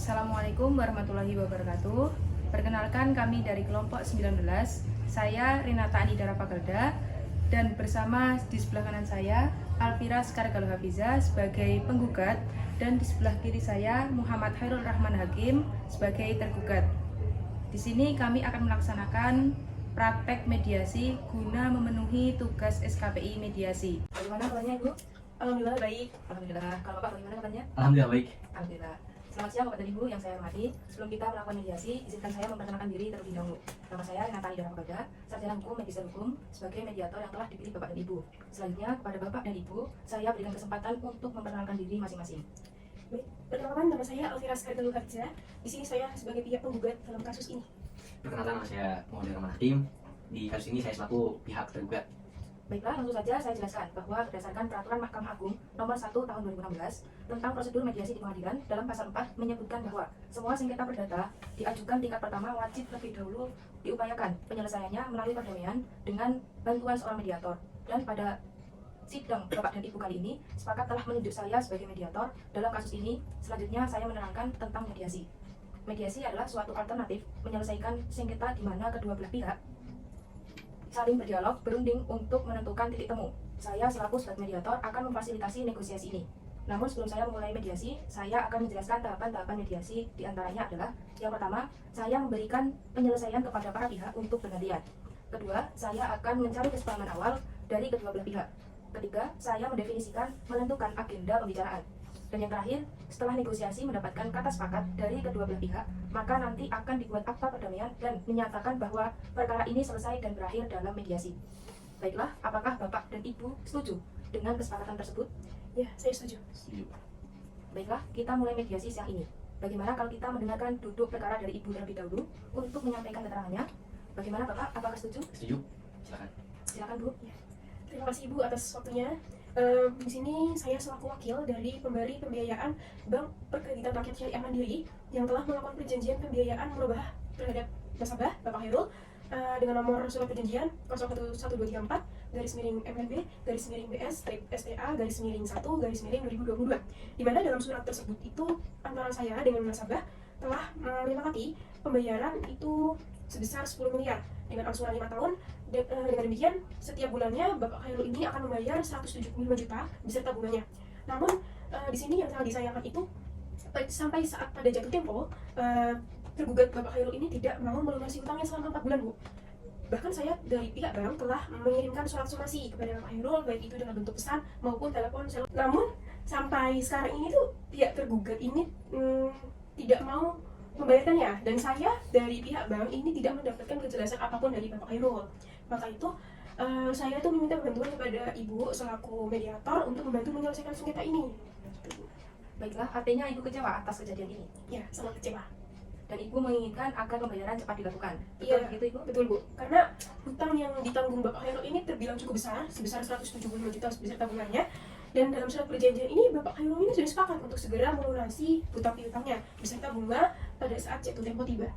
Assalamualaikum warahmatullahi wabarakatuh. Perkenalkan kami dari kelompok 19. Saya Renata Anidara Pagelda dan bersama di sebelah kanan saya Alfira Skargalu Hafiza sebagai penggugat dan di sebelah kiri saya Muhammad Hairul Rahman Hakim sebagai tergugat. Di sini kami akan melaksanakan praktek mediasi guna memenuhi tugas SKPI mediasi. Bagaimana kabarnya Ibu? Alhamdulillah baik. Alhamdulillah. Kalau Bapak bagaimana kabarnya? Alhamdulillah baik. Alhamdulillah. Selamat siang Bapak dan Ibu yang saya hormati. Sebelum kita melakukan mediasi, izinkan saya memperkenalkan diri terlebih dahulu. Nama saya Renata Anidara Pagelda, sarjana hukum magister hukum sebagai mediator yang telah dipilih Bapak dan Ibu. Selanjutnya kepada Bapak dan Ibu, saya berikan kesempatan untuk memperkenalkan diri masing-masing. Baik, perkenalkan nama saya Alfira Skargalu Hafiza. Di sini saya sebagai pihak penggugat dalam kasus ini. Perkenalkan, nama saya Muhammad Rahman Hakim. Di kasus ini saya selaku pihak tergugat. Baiklah, langsung saja saya jelaskan bahwa berdasarkan Peraturan Mahkamah Agung Nomor 1 Tahun 2016 tentang prosedur mediasi di pengadilan, dalam pasal 4 menyebutkan bahwa semua sengketa perdata diajukan tingkat pertama wajib lebih dahulu diupayakan penyelesaiannya melalui perdamaian dengan bantuan seorang mediator. Dan pada sidang Bapak dan Ibu kali ini sepakat telah menunjuk saya sebagai mediator dalam kasus ini. Selanjutnya saya menerangkan tentang mediasi. Mediasi adalah suatu alternatif menyelesaikan sengketa di mana kedua belah pihak saling berdialog, berunding untuk menentukan titik temu. Saya selaku sebagai mediator akan memfasilitasi negosiasi ini. Namun sebelum saya memulai mediasi, saya akan menjelaskan tahapan-tahapan mediasi. Di antaranya adalah, yang pertama, saya memberikan penyelesaian kepada para pihak untuk bergantian. Kedua, saya akan mencari kesepahaman awal dari kedua belah pihak. Ketiga, saya mendefinisikan, menentukan agenda pembicaraan. Dan yang terakhir, setelah negosiasi mendapatkan kata sepakat dari kedua belah pihak, maka nanti akan dibuat akta perdamaian dan menyatakan bahwa perkara ini selesai dan berakhir dalam mediasi. Baiklah, apakah Bapak dan Ibu setuju dengan kesepakatan tersebut? Ya, saya setuju. Setuju. Baiklah, kita mulai mediasi siang ini. Bagaimana kalau kita mendengarkan duduk perkara dari Ibu terlebih dahulu untuk menyampaikan keterangannya? Bagaimana Bapak? Apakah setuju? Setuju? Silakan. Silakan Bu. Ya. Terima kasih Ibu atas waktunya. Di sini saya selaku wakil dari pemberi pembiayaan Bank Perkreditan Rakyat Syariah Mandiri yang telah melakukan perjanjian pembiayaan murabah terhadap nasabah Bapak Hairul dengan nomor surat perjanjian 01234/MNB/BS/STA/1/2022, di mana dalam surat tersebut itu antara saya dengan nasabah telah menyepakati pembayaran itu sebesar 10 miliar dengan angsuran 5 tahun. Dengan demikian, setiap bulannya Bapak Hairul ini akan membayar 175 juta beserta bunganya. Namun, di sini yang sangat disayangkan itu, sampai saat pada jatuh tempo, tergugat Bapak Hairul ini tidak mau melunasi hutangnya selama 4 bulan, Bu. Bahkan saya dari pihak bank telah mengirimkan surat somasi kepada Bapak Hairul, baik itu dengan bentuk pesan maupun telepon. Namun, sampai sekarang ini tuh pihak tergugat ini tidak mau membayarkannya, dan saya dari pihak bank ini tidak mendapatkan kejelasan apapun dari Bapak Hairul. Maka itu saya tuh meminta bantuan kepada Ibu selaku mediator untuk membantu menyelesaikan sengketa ini. Baiklah, artinya Ibu kecewa atas kejadian ini Ya, sangat kecewa. dan Ibu menginginkan agar pembayaran cepat dilakukan. Betul Iya, begitu Ibu? betul Bu. Karena hutang yang ditanggung Bapak Hairul ini terbilang cukup besar, sebesar 175 juta beserta bunganya. Dan dalam surat perjanjian ini Bapak Hairul ini sudah sepakat untuk segera melunasi hutang piutangnya beserta bunga pada saat jatuh tempo tiba.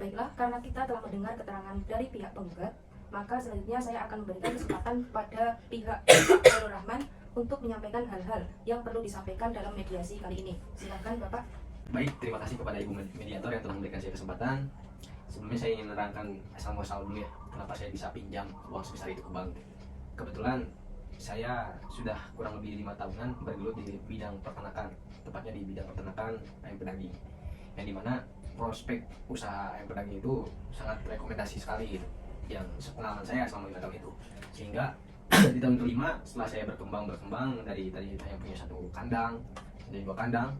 Baiklah, karena kita telah mendengar keterangan dari pihak penggugat, maka selanjutnya saya akan memberikan kesempatan pada pihak Hairul Rahman untuk menyampaikan hal-hal yang perlu disampaikan dalam mediasi kali ini. Silakan Bapak. Baik, terima kasih kepada Ibu Mediator yang telah memberikan saya kesempatan. Sebelumnya saya ingin menerangkan asal muasal dulu ya, kenapa saya bisa pinjam uang sebesar itu ke bank. Kebetulan saya sudah kurang lebih 5 tahunan bergelut di bidang peternakan, tepatnya di bidang peternakan ayam pedaging, yang dimana prospek usaha ayam pedaging itu sangat rekomendasi sekali gitu, yang sepengalaman saya selama 5 tahun itu. Sehingga di tahun kelima setelah saya berkembang dari tadi hanya punya 1 kandang jadi 2 kandang,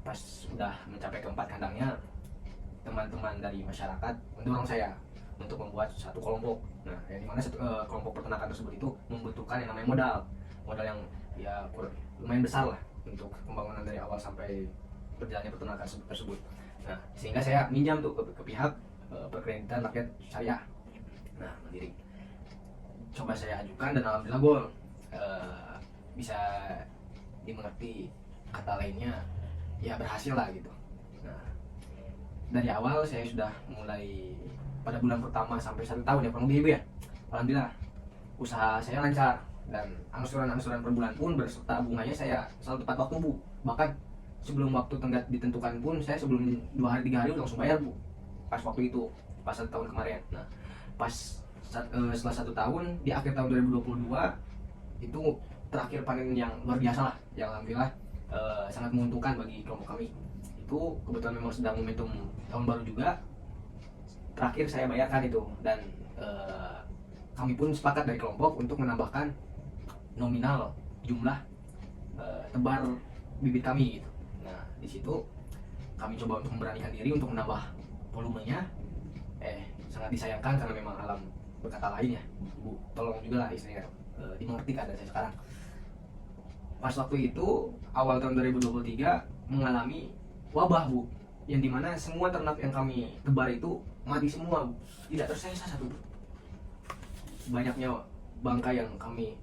pas sudah mencapai ke 4 kandangnya, teman-teman dari masyarakat mendorong saya untuk membuat satu kelompok. Nah, yang dimana kelompok peternakan tersebut itu membutuhkan yang namanya modal yang ya lumayan besar lah untuk pembangunan dari awal sampai berjalannya peternakan tersebut. Nah, sehingga saya minjam tuh ke pihak Perkreditan Rakyat Syariah, nah Mandiri. Coba saya ajukan dan alhamdulillah gue bisa dimengerti, kata lainnya ya berhasil lah gitu. Nah, dari awal saya sudah mulai pada bulan pertama sampai 1 tahun ya kurang lebih ya, alhamdulillah usaha saya lancar dan angsuran per bulan pun berserta bunganya saya selalu tepat waktu Bu. Bahkan sebelum waktu tenggat ditentukan pun saya sebelum 2 hari 3 hari udah langsung bayar Bu, pas waktu itu, pas 1 tahun kemarin. Nah pas setelah 1 tahun di akhir tahun 2022 itu terakhir panen yang luar biasa lah, yang alhamdulillah sangat menguntungkan bagi kelompok kami. Itu kebetulan memang sedang momentum tahun baru juga, terakhir saya bayarkan itu, dan kami pun sepakat dari kelompok untuk menambahkan nominal jumlah tebar bibit kami gitu. Nah di situ kami coba untuk memberanikan diri untuk menambah volumenya. Sangat disayangkan karena memang alam berkata lain ya Bu, tolong juga lah istilahnya dimengerti keadaan saya sekarang. Pas waktu itu awal tahun 2023 mengalami wabah Bu, yang dimana semua ternak yang kami tebar itu mati semua Bu, tidak tersisa satu Bu. Banyaknya bangkai yang kami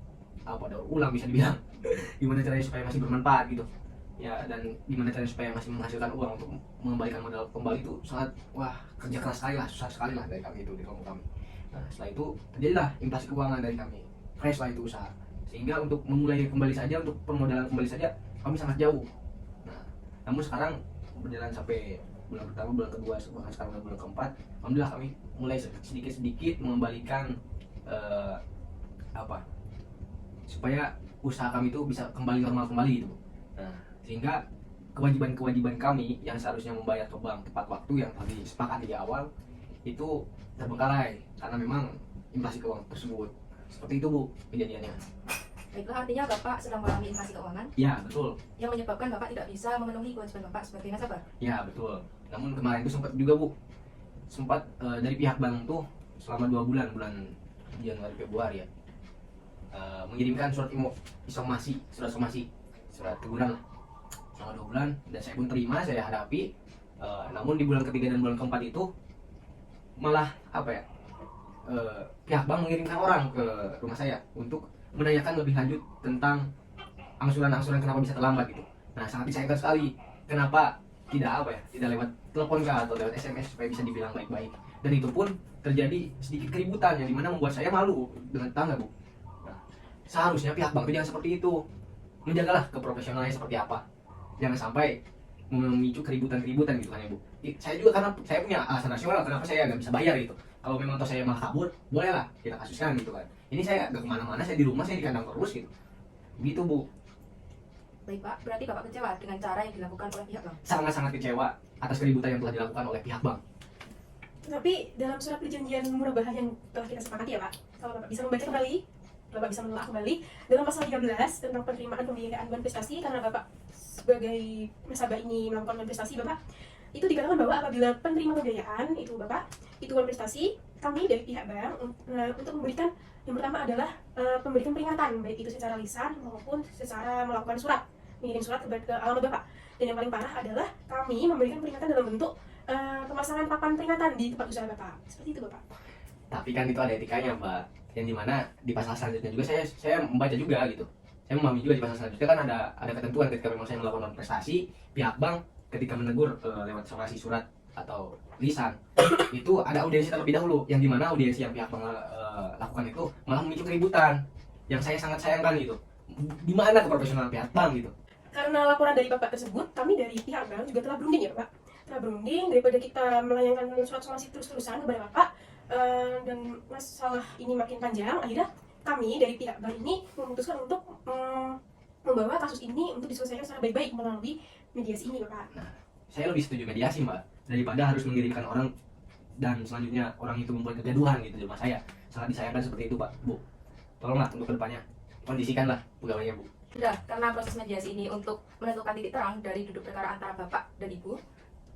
daur ulang bisa dibilang gimana caranya supaya masih bermanfaat gitu ya, dan gimana caranya supaya masih menghasilkan uang untuk mengembalikan modal kembali, itu sangat kerja keras sekali lah, susah sekali lah dari kami itu, di kelompok kami. Nah setelah itu terjadilah inflasi keuangan dari kami, crash lah itu usaha, sehingga untuk memulai kembali saja, untuk permodalan kembali saja kami sangat jauh. Nah namun sekarang berjalan sampai bulan pertama, bulan kedua, bahkan sekarang udah bulan keempat, alhamdulillah kami mulai sedikit-sedikit mengembalikan supaya usaha kami itu bisa kembali normal kembali gitu. Nah sehingga kewajiban-kewajiban kami yang seharusnya membayar ke bank tepat waktu yang tadi disepakati di awal itu terbengkalai karena memang inflasi keuangan tersebut. Seperti itu Bu kejadiannya. Baiklah, artinya Bapak sedang mengalami inflasi keuangan Ya betul. yang menyebabkan Bapak tidak bisa memenuhi kewajiban Bapak sebagai nasabah. Ya betul. Namun kemarin itu sempat juga Bu, dari pihak bank tuh selama 2 bulan, bulan Januari Februari ya, mengirimkan surat somasi, surat teguran lah selama 2 bulan, dan saya pun terima, saya hadapi. Namun di bulan ketiga dan bulan keempat itu malah pihak bank mengirimkan orang ke rumah saya untuk menanyakan lebih lanjut tentang angsuran kenapa bisa terlambat gitu. Nah sangat disayangkan sekali, kenapa tidak tidak lewat telepon kah atau lewat SMS supaya bisa dibilang baik-baik. Dan itu pun terjadi sedikit keributan yang dimana membuat saya malu dengan tetangga Bu. Nah, seharusnya pihak bank itu jangan seperti itu, menjagalah keprofesionalannya seperti apa, jangan sampai memicu keributan gitu kan ya Bu. Saya juga karena saya punya alasan rasional kenapa saya nggak bisa bayar gitu. Kalau memang toh saya malah kabur, bolehlah kita kasuskan gitu kan. Ini saya nggak kemana-mana, saya di rumah, saya di kandang terus gitu. Begitu Bu. Baik Pak, berarti Bapak kecewa dengan cara yang dilakukan oleh pihak bank. Sangat-sangat kecewa atas keributan yang telah dilakukan oleh pihak bank. Tapi dalam surat perjanjian murabahah yang telah kita sepakati ya Pak, kalau Bapak bisa membaca kembali, Bapak bisa menelaah kembali dalam pasal 13 tentang penerimaan pembiayaan manifestasi, karena Bapak sebagai nasabah ini melakukan manifestasi, Bapak itu dikatakan bahwa apabila penerima pembiayaan itu Bapak itu manifestasi, kami dari pihak bank untuk memberikan yang pertama adalah memberikan peringatan, baik itu secara lisan maupun secara melakukan surat, mengirim surat ke alamat Bapak. Dan yang paling parah adalah kami memberikan peringatan dalam bentuk pemasangan papan peringatan di tempat usaha Bapak. Seperti itu Bapak. Tapi kan itu ada etikanya Mbak, yang dimana di pasal selanjutnya juga saya membaca juga gitu. Saya memahami juga di pasal selanjutnya kan ada ketentuan ketika memang saya melakukan prestasi, pihak bank ketika menegur lewat somasi surat atau lisan itu ada audiensi terlebih dahulu, yang dimana audiensi yang pihak bank lakukan itu malah memicu keributan yang saya sangat sayangkan gitu. Di mana keprofesionalan pihak bank gitu. Karena laporan dari Bapak tersebut, kami dari pihak bank juga telah berunding ya Bapak. Telah berunding daripada kita melayangkan surat somasi terus-terusan kepada Bapak, dan masalah ini makin panjang, akhirnya kami dari pihak bank ini memutuskan untuk membawa kasus ini untuk diselesaikan secara baik-baik melalui mediasi ini Bapak. Nah, saya lebih setuju mediasi Mbak, daripada harus mengirimkan orang dan selanjutnya orang itu membuat kegaduhan gitu di rumah saya. Sangat disayangkan seperti itu Pak, Bu. Tolonglah untuk kedepannya kondisikanlah pegawainya Bu. Sudah, karena proses mediasi ini untuk menentukan titik terang dari duduk perkara antara Bapak dan Ibu,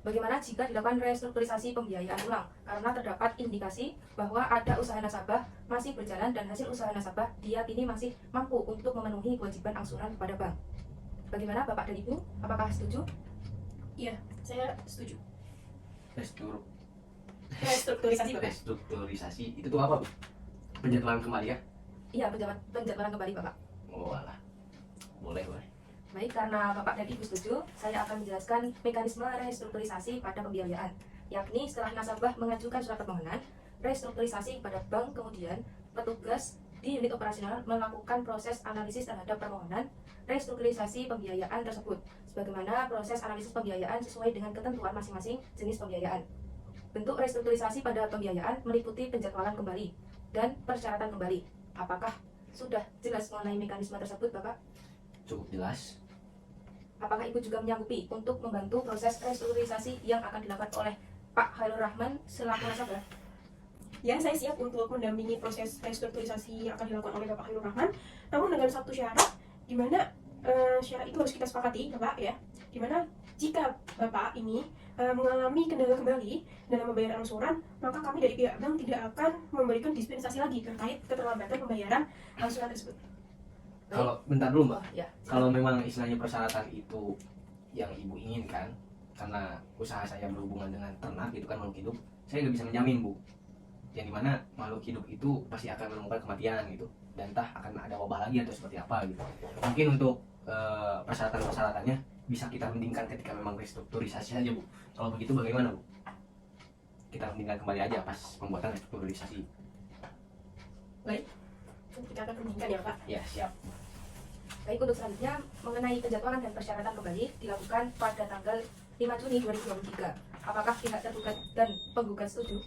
bagaimana jika dilakukan restrukturisasi pembiayaan ulang? Karena terdapat indikasi bahwa ada usaha nasabah masih berjalan dan hasil usaha nasabah diyakini masih mampu untuk memenuhi kewajiban angsuran kepada bank. Bagaimana Bapak dan Ibu? Apakah setuju? Iya, saya setuju. Restrukturisasi Bapak. Restrukturisasi itu tuh apa Bu? Penjadwalan kembali ya? Iya, penjadwalan kembali Bapak. Oh alah. Boleh. Baik, karena Bapak dan Ibu setuju, saya akan menjelaskan mekanisme restrukturisasi pada pembiayaan, yakni setelah nasabah mengajukan surat permohonan restrukturisasi kepada bank, kemudian petugas di unit operasional melakukan proses analisis terhadap permohonan restrukturisasi pembiayaan tersebut, sebagaimana proses analisis pembiayaan sesuai dengan ketentuan masing-masing jenis pembiayaan. Bentuk restrukturisasi pada pembiayaan meliputi penjadwalan kembali dan persyaratan kembali. Apakah sudah jelas mengenai mekanisme tersebut, Bapak? Cukup jelas. Apakah Ibu juga menyanggupi untuk membantu proses restrukturisasi yang akan dilakukan oleh Pak Khairul Rahman selaku nasabah? Ya, saya siap untuk mendampingi proses restrukturisasi yang akan dilakukan oleh Bapak Khairul Rahman, namun dengan satu syarat, di mana syarat itu harus kita sepakati, Bapak, ya. Di mana jika Bapak ini mengalami kendala kembali dalam membayar angsuran, maka kami dari pihak bank tidak akan memberikan dispensasi lagi terkait keterlambatan pembayaran angsuran tersebut. Kalau bentar dulu Mbak, Ya. kalau memang istilahnya persyaratan itu yang Ibu inginkan, karena usaha saya berhubungan dengan ternak itu kan makhluk hidup, saya nggak bisa menjamin Bu. Yang dimana makhluk hidup itu pasti akan menemukan kematian gitu, dan entah akan ada wabah lagi atau seperti apa gitu. Mungkin untuk persyaratan-persyaratannya bisa kita mendingkan ketika memang restrukturisasi aja Bu. Kalau begitu bagaimana Bu? Kita mendingkan kembali aja pas pembuatan restrukturisasi. Baik, kita akan pendidikan ya Pak. Ya siap. Baik, untuk selanjutnya mengenai penjadwalan dan persyaratan kembali dilakukan pada tanggal 5 Juni 2023. Apakah pihak tergugat dan penggugat setuju?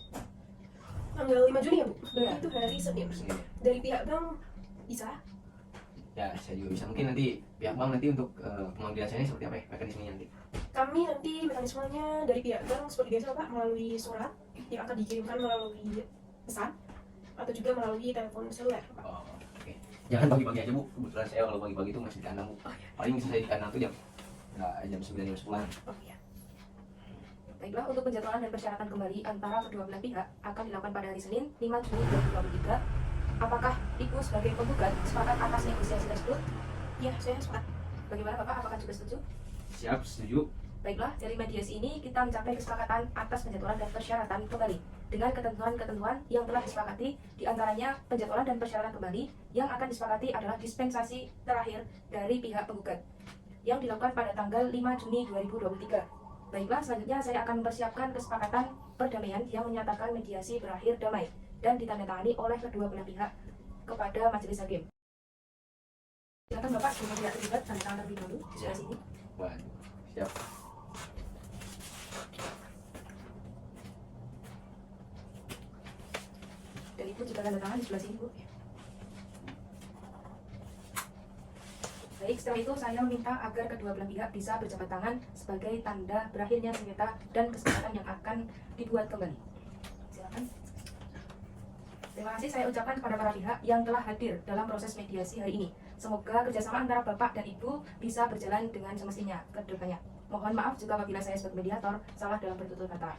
Tanggal 5 Juni ya Bu? Berarti Iya. itu hari Senin. Iya. Dari pihak bank bisa? Ya saya juga bisa. Mungkin nanti pihak bank nanti untuk pemanggilan saya ini seperti apa ya mekanismenya nanti? Kami nanti mekanismenya dari pihak bank seperti biasa Pak, melalui surat yang akan dikirimkan melalui pesan atau juga melalui telepon seluler Pak. Oh, oke. Jangan pagi-pagi aja Bu. Kebetulan saya kalau pagi-pagi itu masih di kandang Bu. Oh ya. Paling bisa saya di kandang tuh jam 9 jam 10-an. Oh ya. Baiklah, untuk penjadwalan dan persyaratan kembali antara kedua belah pihak akan dilakukan pada hari Senin 5 Juni 2023. Apakah Ibu sebagai penggugat sepakat atas negosiasi tersebut? Ya, saya sepakat. Bagaimana Bapak? Apakah juga setuju? Siap, setuju. Baiklah, dari mediasi ini kita mencapai kesepakatan atas penjadwalan dan persyaratan kembali dengan ketentuan-ketentuan yang telah disepakati, diantaranya penjadwalan dan persyaratan kembali yang akan disepakati adalah dispensasi terakhir dari pihak penggugat yang dilakukan pada tanggal 5 Juni 2023. Baiklah, selanjutnya saya akan mempersiapkan kesepakatan perdamaian yang menyatakan mediasi berakhir damai dan ditandatangani oleh kedua belah pihak kepada majelis hakim. Silakan Bapak sebagai pihak terlibat tanda tangan terlebih dahulu di sebelah sini. Waduh, siap. Dan itu juga tanda tangan di sebelah sini, Bu. Baik, setelah itu saya meminta agar kedua belah pihak bisa berjabat tangan sebagai tanda berakhirnya sengketa dan kesepakatan yang akan dibuat kembali. Silakan. Terima kasih saya ucapkan kepada para pihak yang telah hadir dalam proses mediasi hari ini. Semoga kerjasama antara Bapak dan Ibu bisa berjalan dengan semestinya ke depannya. Mohon maaf jika apabila saya sebagai mediator salah dalam bertutur kata.